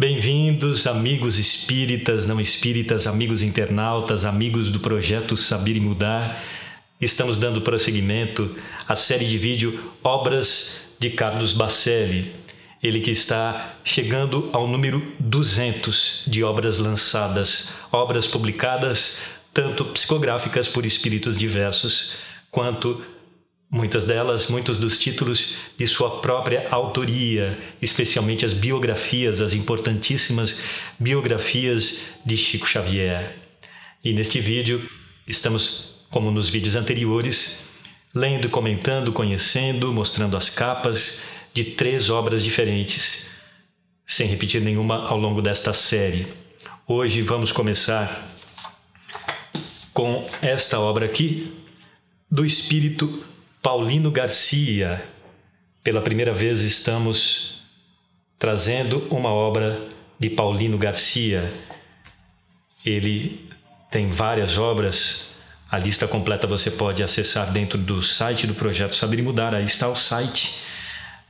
Bem-vindos, amigos espíritas, não espíritas, amigos internautas, amigos do projeto Saber e Mudar. Estamos dando prosseguimento à série de vídeo Obras de Carlos Bacelli. Ele que está chegando ao número 200 de obras lançadas, obras publicadas, tanto psicográficas por espíritos diversos, quanto muitos dos títulos de sua própria autoria, especialmente as biografias, as importantíssimas biografias de Chico Xavier. E neste vídeo estamos, como nos vídeos anteriores, lendo, comentando, conhecendo, mostrando as capas de 3 obras diferentes, sem repetir nenhuma ao longo desta série. Hoje vamos começar com esta obra aqui, do espírito Paulino Garcia. Pela primeira vez estamos trazendo uma obra de Paulino Garcia. Ele tem várias obras. A lista completa você pode acessar dentro do site do Projeto Saber e Mudar. Aí está o site.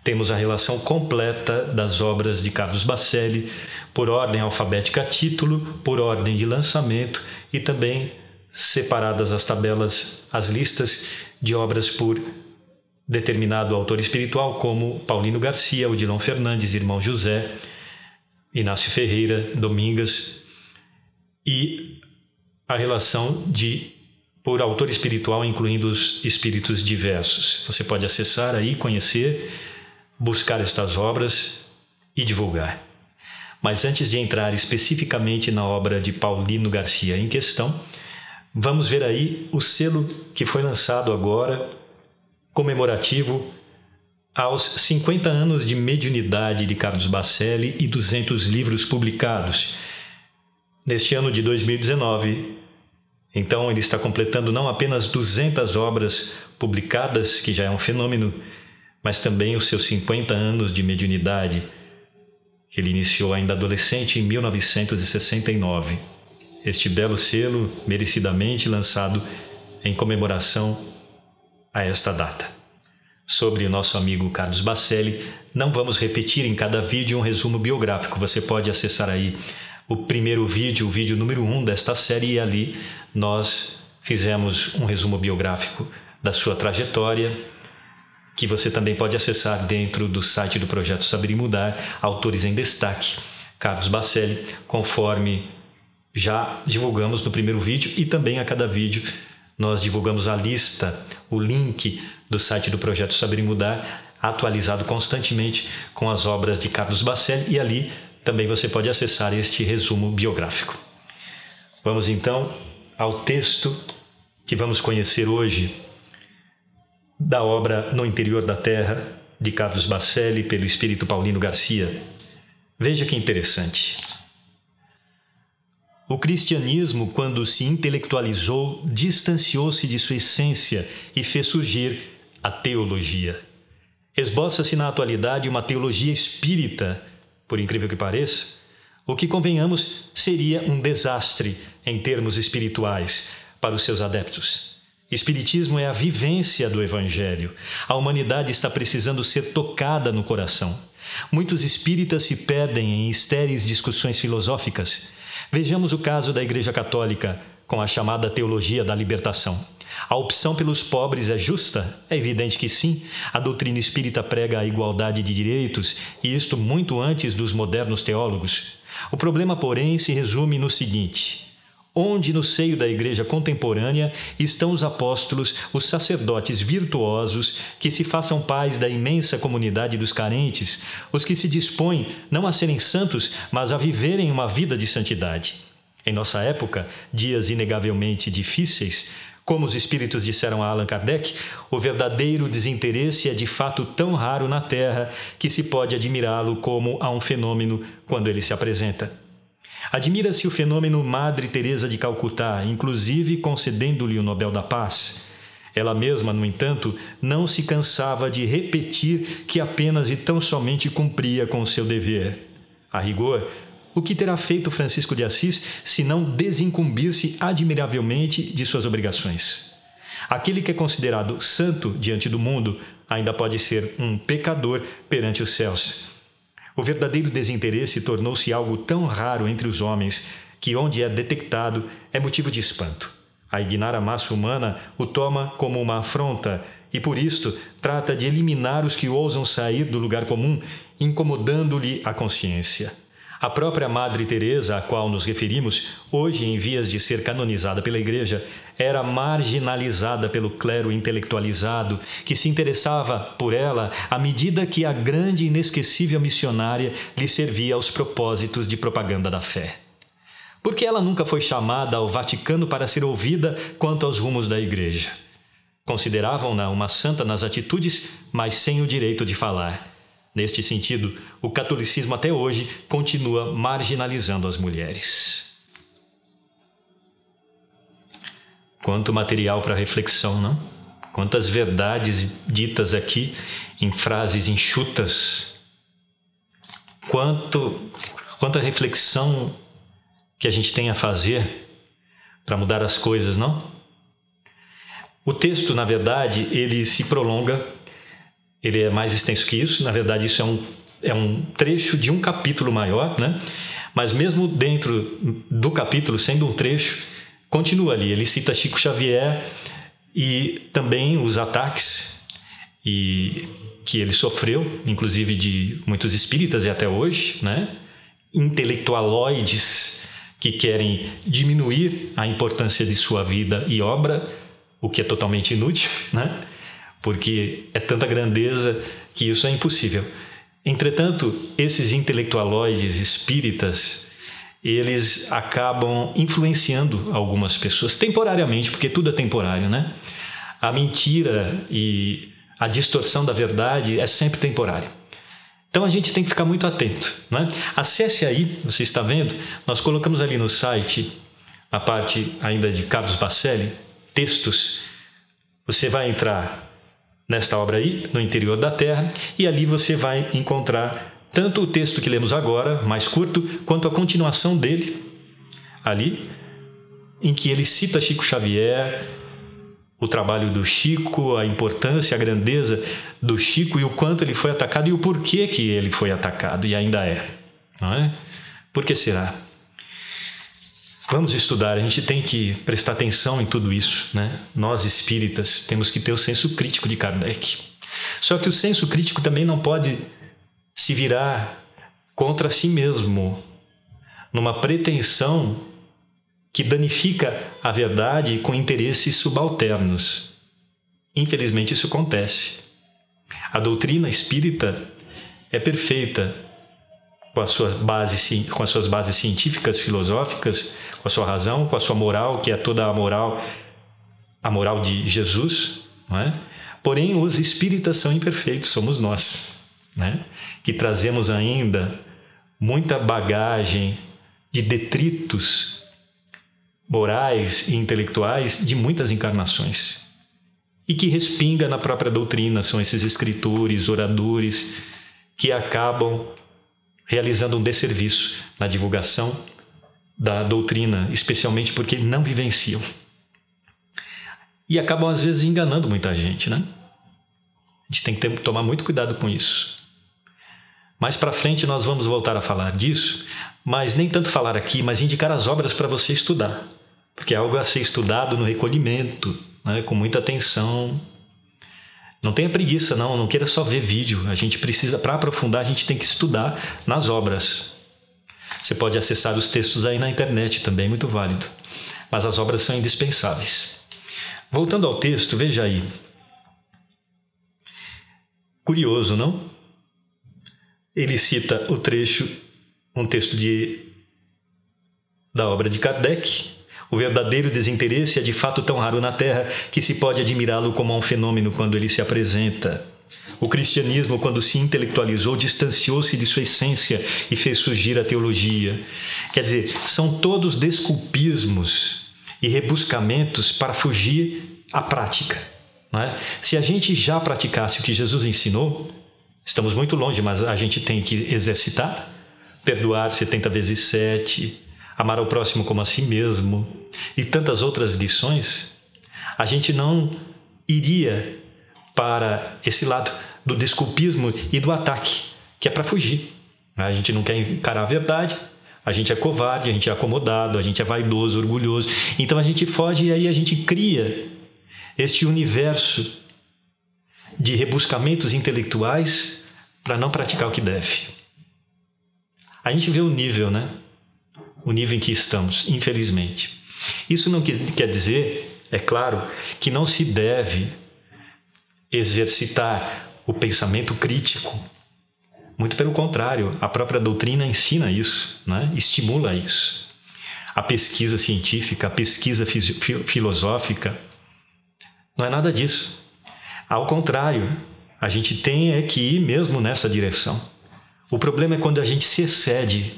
Temos a relação completa das obras de Carlos Bacelli, por ordem alfabética a título, por ordem de lançamento e também separadas as tabelas, as listas de obras por determinado autor espiritual, como Paulino Garcia, Odilon Fernandes, Irmão José, Inácio Ferreira, Domingas, e a relação por autor espiritual, incluindo os espíritos diversos. Você pode acessar aí, conhecer, buscar estas obras e divulgar. Mas antes de entrar especificamente na obra de Paulino Garcia em questão, vamos ver aí o selo que foi lançado agora, comemorativo aos 50 anos de mediunidade de Carlos Bacelli e 200 livros publicados. Neste ano de 2019, então ele está completando não apenas 200 obras publicadas, que já é um fenômeno, mas também os seus 50 anos de mediunidade, que ele iniciou ainda adolescente em 1969. Este belo selo, merecidamente lançado em comemoração a esta data. Sobre o nosso amigo Carlos Bacelli, não vamos repetir em cada vídeo um resumo biográfico. Você pode acessar aí o primeiro vídeo, o vídeo número 1 desta série, e ali nós fizemos um resumo biográfico da sua trajetória, que você também pode acessar dentro do site do Projeto Saber e Mudar, autores em destaque, Carlos Bacelli, conforme já divulgamos no primeiro vídeo, e também a cada vídeo nós divulgamos a lista, o link do site do Projeto Saber e Mudar, atualizado constantemente com as obras de Carlos Bacelli, e ali também você pode acessar este resumo biográfico. Vamos então ao texto que vamos conhecer hoje da obra No Interior da Terra, de Carlos Bacelli, pelo espírito Paulino Garcia. Veja que interessante. O cristianismo, quando se intelectualizou, distanciou-se de sua essência e fez surgir a teologia. Esboça-se na atualidade uma teologia espírita, por incrível que pareça, o que, convenhamos, seria um desastre em termos espirituais para os seus adeptos. Espiritismo é a vivência do Evangelho. A humanidade está precisando ser tocada no coração. Muitos espíritas se perdem em estéreis discussões filosóficas. Vejamos o caso da Igreja Católica com a chamada teologia da libertação. A opção pelos pobres é justa? É evidente que sim. A doutrina espírita prega a igualdade de direitos, e isto muito antes dos modernos teólogos. O problema, porém, se resume no seguinte: onde no seio da Igreja contemporânea estão os apóstolos, os sacerdotes virtuosos que se façam pais da imensa comunidade dos carentes, os que se dispõem não a serem santos, mas a viverem uma vida de santidade? Em nossa época, dias inegavelmente difíceis, como os espíritos disseram a Allan Kardec, o verdadeiro desinteresse é de fato tão raro na Terra que se pode admirá-lo como a um fenômeno quando ele se apresenta. Admira-se o fenômeno Madre Teresa de Calcutá, inclusive concedendo-lhe o Nobel da Paz. Ela mesma, no entanto, não se cansava de repetir que apenas e tão somente cumpria com o seu dever. A rigor, o que terá feito Francisco de Assis se não desincumbir-se admiravelmente de suas obrigações? Aquele que é considerado santo diante do mundo ainda pode ser um pecador perante os céus. O verdadeiro desinteresse tornou-se algo tão raro entre os homens que, onde é detectado, é motivo de espanto. A ignara massa humana o toma como uma afronta e, por isto, trata de eliminar os que ousam sair do lugar comum, incomodando-lhe a consciência. A própria Madre Teresa, à qual nos referimos, hoje em vias de ser canonizada pela Igreja, era marginalizada pelo clero intelectualizado, que se interessava por ela à medida que a grande e inesquecível missionária lhe servia aos propósitos de propaganda da fé. Porque ela nunca foi chamada ao Vaticano para ser ouvida quanto aos rumos da Igreja. Consideravam-na uma santa nas atitudes, mas sem o direito de falar. Neste sentido, o catolicismo até hoje continua marginalizando as mulheres. Quanto material para reflexão, não? Quantas verdades ditas aqui em frases enxutas. Quanta reflexão que a gente tem a fazer para mudar as coisas, não? O texto, na verdade, ele se prolonga. Ele é mais extenso que isso. Na verdade, isso é um trecho de um capítulo maior, né? Mas mesmo dentro do capítulo, sendo um trecho, continua ali. Ele cita Chico Xavier e também os ataques que ele sofreu, inclusive de muitos espíritas e até hoje, né? Intelectualoides que querem diminuir a importância de sua vida e obra, o que é totalmente inútil, né? Porque é tanta grandeza que isso é impossível. Entretanto, esses intelectualoides espíritas, eles acabam influenciando algumas pessoas, temporariamente, porque tudo é temporário, né? A mentira e a distorção da verdade é sempre temporária. Então a gente tem que ficar muito atento, né? Acesse aí, você está vendo, nós colocamos ali no site, na parte ainda de Carlos Bacelli, textos. Você vai entrar nesta obra aí, No Interior da Terra, e ali você vai encontrar tanto o texto que lemos agora, mais curto, quanto a continuação dele, ali, em que ele cita Chico Xavier, o trabalho do Chico, a importância, a grandeza do Chico e o quanto ele foi atacado e o porquê que ele foi atacado e ainda é, não é? Por que será? Vamos estudar, a gente tem que prestar atenção em tudo isso, né? Nós espíritas temos que ter o senso crítico de Kardec. Só que o senso crítico também não pode se virar contra si mesmo, numa pretensão que danifica a verdade com interesses subalternos. Infelizmente isso acontece. A doutrina espírita é perfeita com as suas bases científicas, filosóficas, com a sua razão, com a sua moral, que é toda a moral de Jesus, não é? Porém, os espíritas são imperfeitos, somos nós, né? Que trazemos ainda muita bagagem de detritos morais e intelectuais de muitas encarnações e que respinga na própria doutrina. São esses escritores, oradores que acabam realizando um desserviço na divulgação da doutrina, especialmente porque não vivenciam. E acabam, às vezes, enganando muita gente, né? A gente tem que tomar muito cuidado com isso. Mais para frente nós vamos voltar a falar disso, mas nem tanto falar aqui, mas indicar as obras para você estudar, porque é algo a ser estudado no recolhimento, né? Com muita atenção. Não tenha preguiça, não queira só ver vídeo. A gente precisa, para aprofundar, a gente tem que estudar nas obras. Você pode acessar os textos aí na internet também, muito válido. Mas as obras são indispensáveis. Voltando ao texto, veja aí. Curioso, não? Ele cita o trecho, um texto da obra de Kardec. O verdadeiro desinteresse é de fato tão raro na Terra que se pode admirá-lo como um fenômeno quando ele se apresenta. O cristianismo, quando se intelectualizou, distanciou-se de sua essência e fez surgir a teologia. Quer dizer, são todos desculpismos e rebuscamentos para fugir à prática, não é? Se a gente já praticasse o que Jesus ensinou, estamos muito longe, mas a gente tem que exercitar, perdoar 70 vezes 7, amar ao próximo como a si mesmo e tantas outras lições, a gente não iria para esse lado do desculpismo e do ataque, que é para fugir. A gente não quer encarar a verdade, a gente é covarde, a gente é acomodado, a gente é vaidoso, orgulhoso. Então a gente foge e aí a gente cria este universo de rebuscamentos intelectuais para não praticar o que deve. A gente vê o nível, né? O nível em que estamos, infelizmente. Isso não quer dizer, é claro, que não se deve exercitar o pensamento crítico. Muito pelo contrário, a própria doutrina ensina isso, né? Estimula isso. A pesquisa científica, a pesquisa filosófica, não é nada disso. Ao contrário, a gente tem que ir mesmo nessa direção. O problema é quando a gente se excede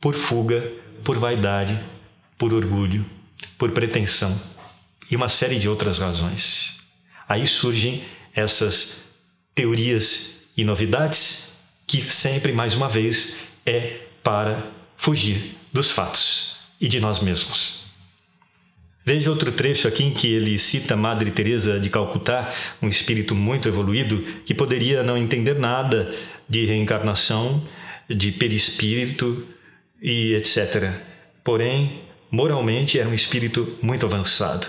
por fuga, por vaidade, por orgulho, por pretensão e uma série de outras razões. Aí surgem essas teorias e novidades que sempre, mais uma vez, é para fugir dos fatos e de nós mesmos. Veja outro trecho aqui em que ele cita Madre Teresa de Calcutá, um espírito muito evoluído que poderia não entender nada de reencarnação, de perispírito e etc. Porém, moralmente era um espírito muito avançado,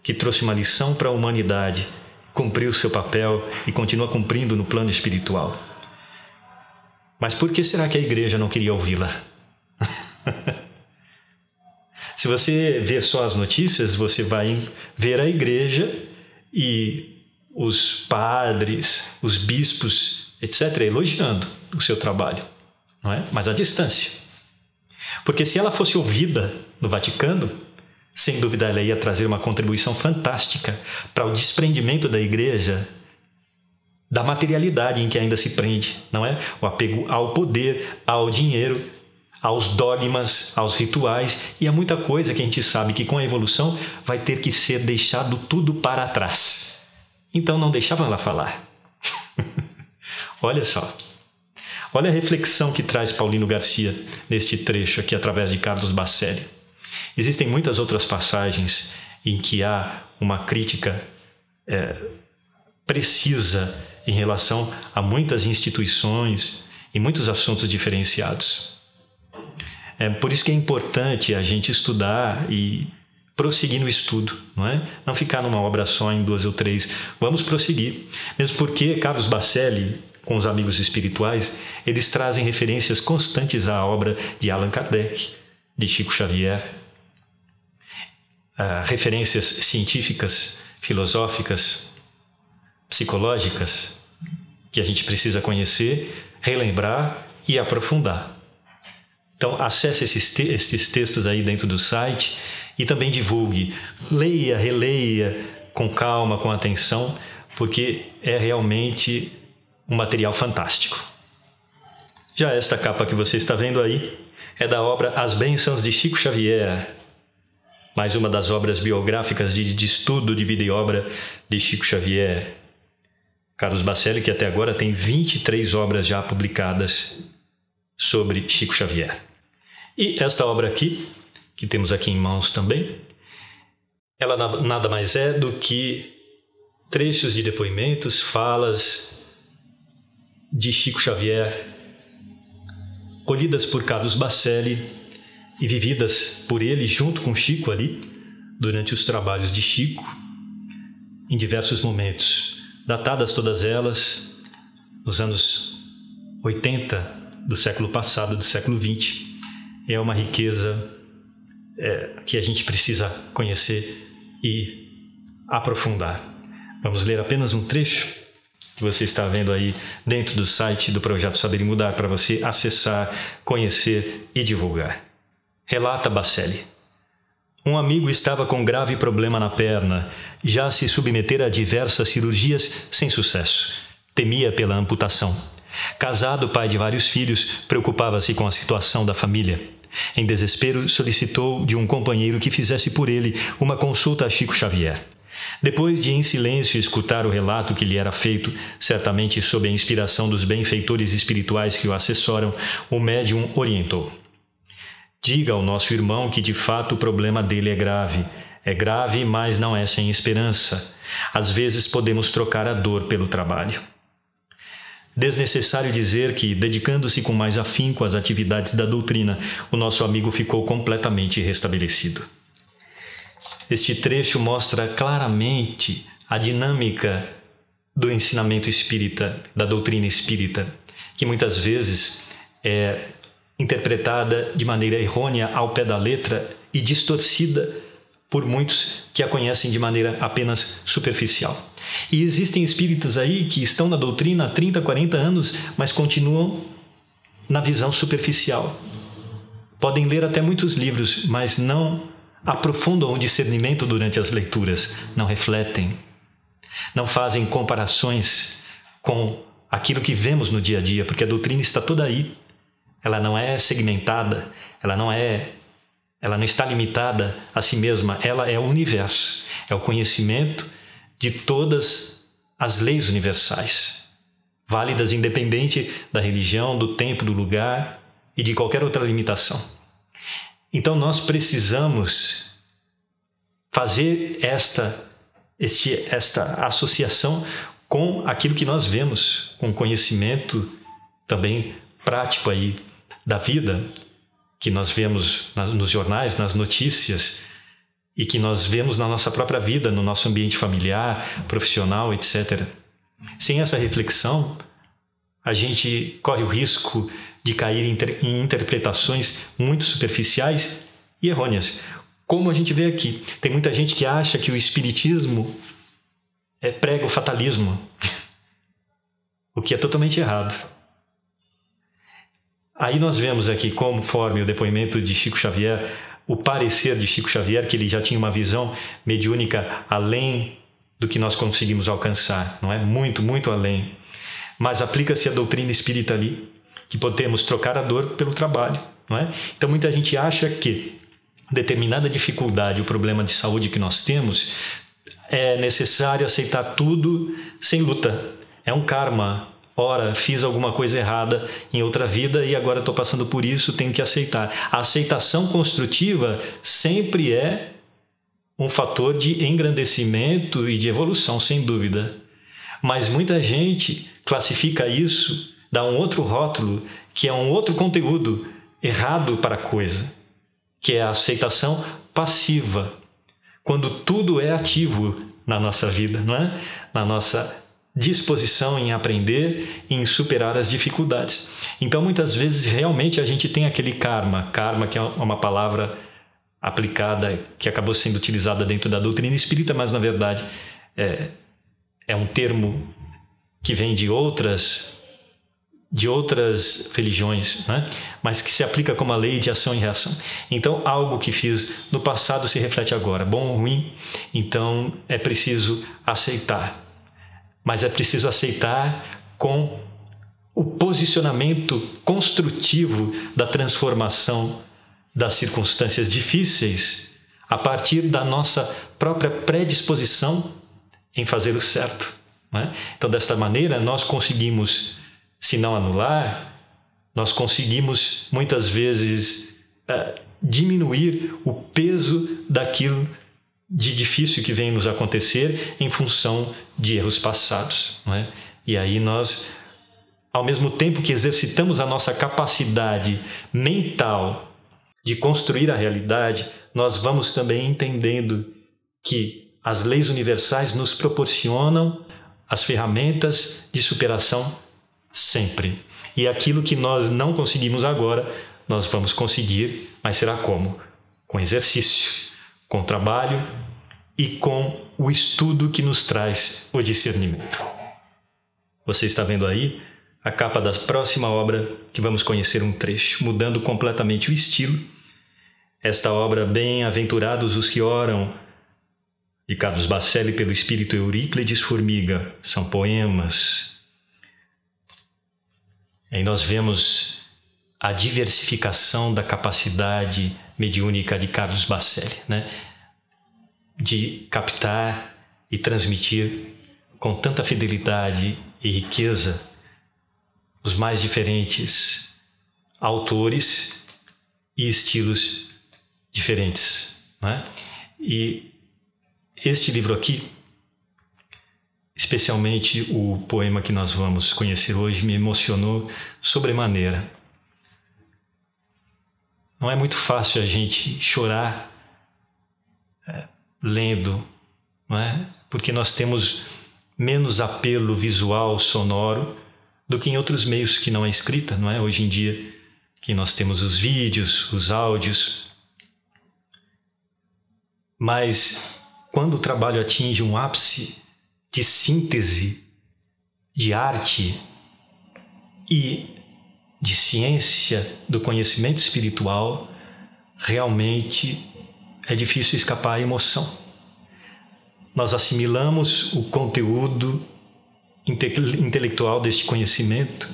que trouxe uma lição para a humanidade, cumpriu seu papel e continua cumprindo no plano espiritual. Mas por que será que a igreja não queria ouvi-la? Se você ver só as notícias, você vai ver a igreja e os padres, os bispos, etc., elogiando o seu trabalho, não é? Mas à distância. Porque se ela fosse ouvida no Vaticano, sem dúvida ela ia trazer uma contribuição fantástica para o desprendimento da igreja da materialidade em que ainda se prende, não é? O apego ao poder, ao dinheiro, aos dogmas, aos rituais, e há muita coisa que a gente sabe que com a evolução vai ter que ser deixado tudo para trás. Então não deixavam ela falar. Olha só. Olha a reflexão que traz Paulino Garcia neste trecho aqui através de Carlos Bacelli. Existem muitas outras passagens em que há uma crítica precisa em relação a muitas instituições e muitos assuntos diferenciados. É por isso que é importante a gente estudar e prosseguir no estudo, não é? Não ficar numa obra só, em 2 ou 3. Vamos prosseguir. Mesmo porque Carlos Bacelli, com os amigos espirituais, eles trazem referências constantes à obra de Allan Kardec, de Chico Xavier, referências científicas, filosóficas, psicológicas, que a gente precisa conhecer, relembrar e aprofundar. Então, acesse esses textos aí dentro do site e também divulgue. Leia, releia com calma, com atenção, porque é realmente um material fantástico. Já esta capa que você está vendo aí é da obra As Bênçãos de Chico Xavier, mais uma das obras biográficas de estudo de vida e obra de Chico Xavier. Carlos Bacelli, que até agora tem 23 obras já publicadas sobre Chico Xavier. E esta obra aqui, que temos aqui em mãos também, ela nada mais é do que trechos de depoimentos, falas de Chico Xavier, colhidas por Carlos Bacelli e vividas por ele junto com Chico ali, durante os trabalhos de Chico, em diversos momentos, datadas todas elas nos anos 80 do século passado, do século XX. É uma riqueza que a gente precisa conhecer e aprofundar. Vamos ler apenas um trecho que você está vendo aí dentro do site do Projeto Saber e Mudar para você acessar, conhecer e divulgar. Relata Bacelli. Um amigo estava com grave problema na perna, já se submetera a diversas cirurgias sem sucesso. Temia pela amputação. Casado, pai de vários filhos, preocupava-se com a situação da família. Em desespero, solicitou de um companheiro que fizesse por ele uma consulta a Chico Xavier. Depois de em silêncio escutar o relato que lhe era feito, certamente sob a inspiração dos benfeitores espirituais que o assessoram, o médium orientou. Diga ao nosso irmão que de fato o problema dele é grave. É grave, mas não é sem esperança. Às vezes podemos trocar a dor pelo trabalho. Desnecessário dizer que, dedicando-se com mais afinco às atividades da doutrina, o nosso amigo ficou completamente restabelecido. Este trecho mostra claramente a dinâmica do ensinamento espírita, da doutrina espírita, que muitas vezes é interpretada de maneira errônea ao pé da letra e distorcida por muitos que a conhecem de maneira apenas superficial. E existem espíritas aí que estão na doutrina há 30, 40 anos, mas continuam na visão superficial. Podem ler até muitos livros, mas não aprofundam o discernimento durante as leituras, não refletem, não fazem comparações com aquilo que vemos no dia a dia, porque a doutrina está toda aí. Ela não é segmentada, ela não está limitada a si mesma, ela é o universo, é o conhecimento de todas as leis universais, válidas independente da religião, do tempo, do lugar e de qualquer outra limitação. Então nós precisamos fazer esta associação com aquilo que nós vemos, com o conhecimento também prático aí da vida, que nós vemos nos jornais, nas notícias, e que nós vemos na nossa própria vida, no nosso ambiente familiar, profissional, etc. Sem essa reflexão, a gente corre o risco de cair em interpretações muito superficiais e errôneas. Como a gente vê aqui, tem muita gente que acha que o espiritismo prega o fatalismo, o que é totalmente errado. Aí nós vemos aqui, conforme o depoimento de Chico Xavier, o parecer de Chico Xavier, que ele já tinha uma visão mediúnica além do que nós conseguimos alcançar, não é? Muito, muito além. Mas aplica-se a doutrina espírita ali, que podemos trocar a dor pelo trabalho, não é? Então muita gente acha que determinada dificuldade, o problema de saúde que nós temos, é necessário aceitar tudo sem luta. É um karma. Ora, fiz alguma coisa errada em outra vida e agora estou passando por isso, tenho que aceitar. A aceitação construtiva sempre é um fator de engrandecimento e de evolução, sem dúvida. Mas muita gente classifica isso, dá um outro rótulo, que é um outro conteúdo errado para a coisa, que é a aceitação passiva, quando tudo é ativo na nossa vida, não é? Na nossa disposição em aprender e em superar as dificuldades. Então, muitas vezes, realmente, a gente tem aquele karma, que é uma palavra aplicada, que acabou sendo utilizada dentro da doutrina espírita, mas, na verdade, é um termo que vem de outras religiões, né? Mas que se aplica como a lei de ação e reação. Então, algo que fiz no passado se reflete agora, bom ou ruim, então é preciso aceitar. Mas é preciso aceitar com o posicionamento construtivo da transformação das circunstâncias difíceis a partir da nossa própria predisposição em fazer o certo, né? Então, desta maneira, nós conseguimos, se não anular, nós conseguimos muitas vezes diminuir o peso daquilo de difícil que vem nos acontecer em função de erros passados, não é? E aí nós, ao mesmo tempo que exercitamos a nossa capacidade mental de construir a realidade, nós vamos também entendendo que as leis universais nos proporcionam as ferramentas de superação sempre. E aquilo que nós não conseguimos agora, nós vamos conseguir, mas será como? Com exercício, com trabalho e com o estudo que nos traz o discernimento. Você está vendo aí a capa da próxima obra que vamos conhecer um trecho, mudando completamente o estilo. Esta obra, Bem-aventurados os que oram, de Carlos Bacelli, pelo espírito Euríclides Formiga, são poemas. Aí nós vemos a diversificação da capacidade mediúnica de Carlos Bacelli, né? De captar e transmitir com tanta fidelidade e riqueza os mais diferentes autores e estilos diferentes, né? E este livro aqui especialmente o poema que nós vamos conhecer hoje, me emocionou sobremaneira. Não é muito fácil a gente chorar lendo, não é? Porque nós temos menos apelo visual, sonoro, do que em outros meios que não é escrita, não é? Hoje em dia, que nós temos os vídeos, os áudios. Mas quando o trabalho atinge um ápice de síntese, de arte e de ciência do conhecimento espiritual, realmente é difícil escapar à emoção. Nós assimilamos o conteúdo intelectual deste conhecimento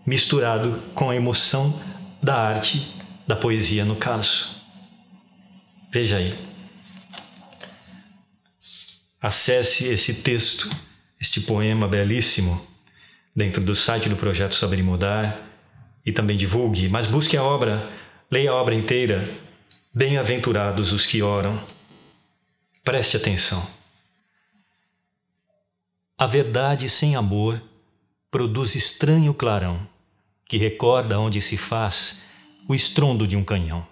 misturado com a emoção da arte, da poesia no caso. Veja aí. Acesse esse texto, este poema belíssimo, dentro do site do Projeto Saber e Mudar, e também divulgue, mas busque a obra, leia a obra inteira. Bem-aventurados os que oram. Preste atenção. A verdade sem amor produz estranho clarão, que recorda onde se faz o estrondo de um canhão.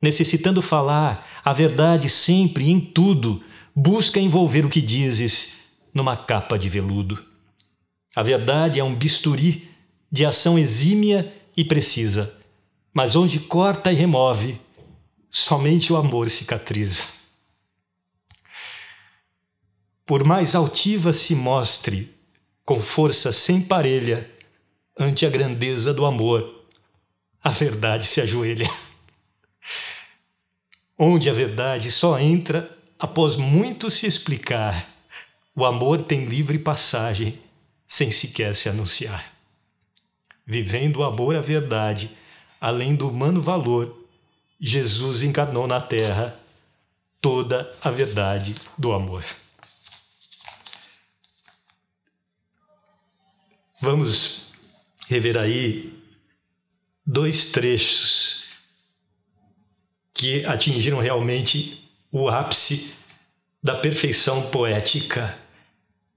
Necessitando falar, a verdade sempre, em tudo, busca envolver o que dizes numa capa de veludo. A verdade é um bisturi de ação exímia e precisa, mas onde corta e remove, somente o amor cicatriza. Por mais altiva se mostre, com força sem parelha, ante a grandeza do amor, a verdade se ajoelha. Onde a verdade só entra após muito se explicar, o amor tem livre passagem, sem sequer se anunciar. Vivendo o amor à verdade, além do humano valor, Jesus encarnou na terra toda a verdade do amor. Vamos rever aí 2 trechos que atingiram realmente o ápice da perfeição poética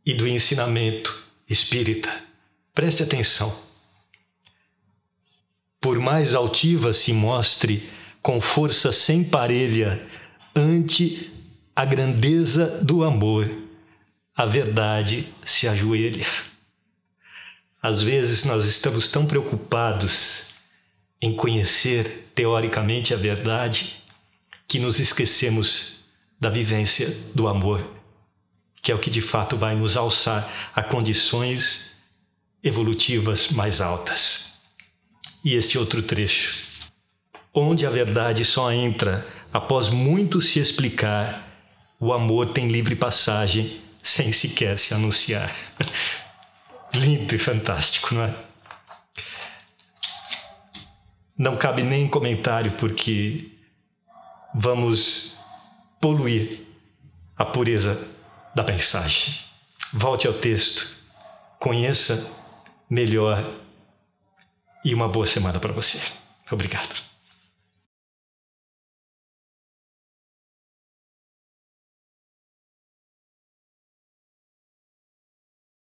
e do ensinamento espírita. Preste atenção. Por mais altiva se mostre, com força sem parelha, ante a grandeza do amor, a verdade se ajoelha. Às vezes nós estamos tão preocupados em conhecer teoricamente a verdade que nos esquecemos da vivência do amor, que é o que de fato vai nos alçar a condições evolutivas mais altas. E este outro trecho, onde a verdade só entra após muito se explicar, o amor tem livre passagem sem sequer se anunciar. Lindo e fantástico, não é? Não cabe nem comentário, porque vamos poluir a pureza da mensagem. Volte ao texto, conheça melhor e uma boa semana para você. Obrigado.